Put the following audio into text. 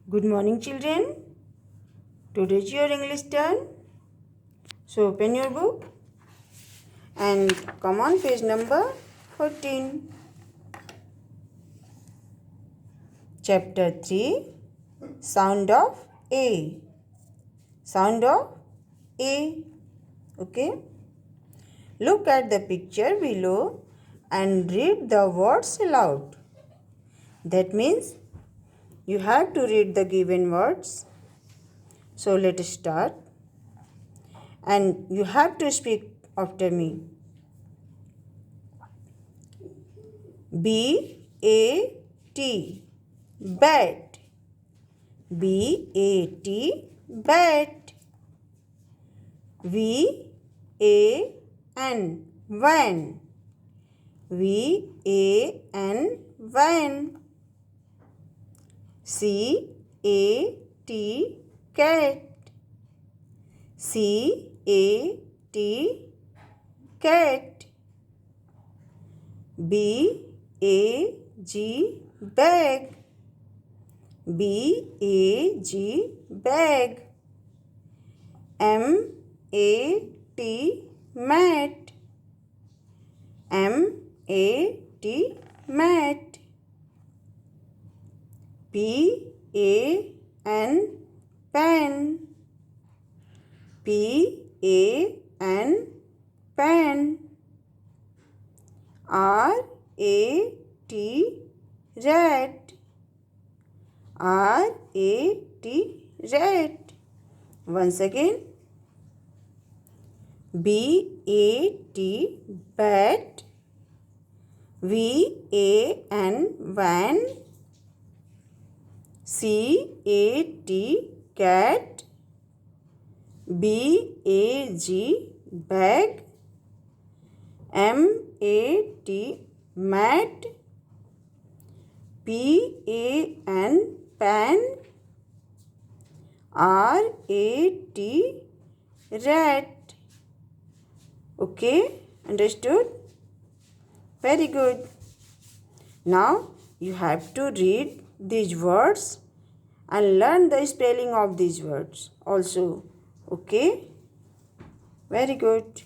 Good morning, children. Today's your English turn. So open your book and come on page number 14. Chapter 3, Sound of A. Sound of A. Okay. Look at the picture below and read the words aloud. That means you have to read the given words. So let us start. And you have to speak after me. B-A-T, bat. B-A-T, bat. V-A-N, van. V-A-N, van. C-A-T, cat. C-A-T, cat. B-A-G, bag. B-A-G, bag. M-A-T, mat. M-A-T, mat. P-A-N, pen. P-A-N, pen. R-A-T, rat. R-A-T, rat. Once again. B-A-T, bat. V-A-N, van. C-A-T, cat. B-A-G, bag. M-A-T, mat. P-A-N, pan. R-A-T, rat. Okay, understood? Very good. Now you have to read these words and learn the spelling of these words also. Okay, very good.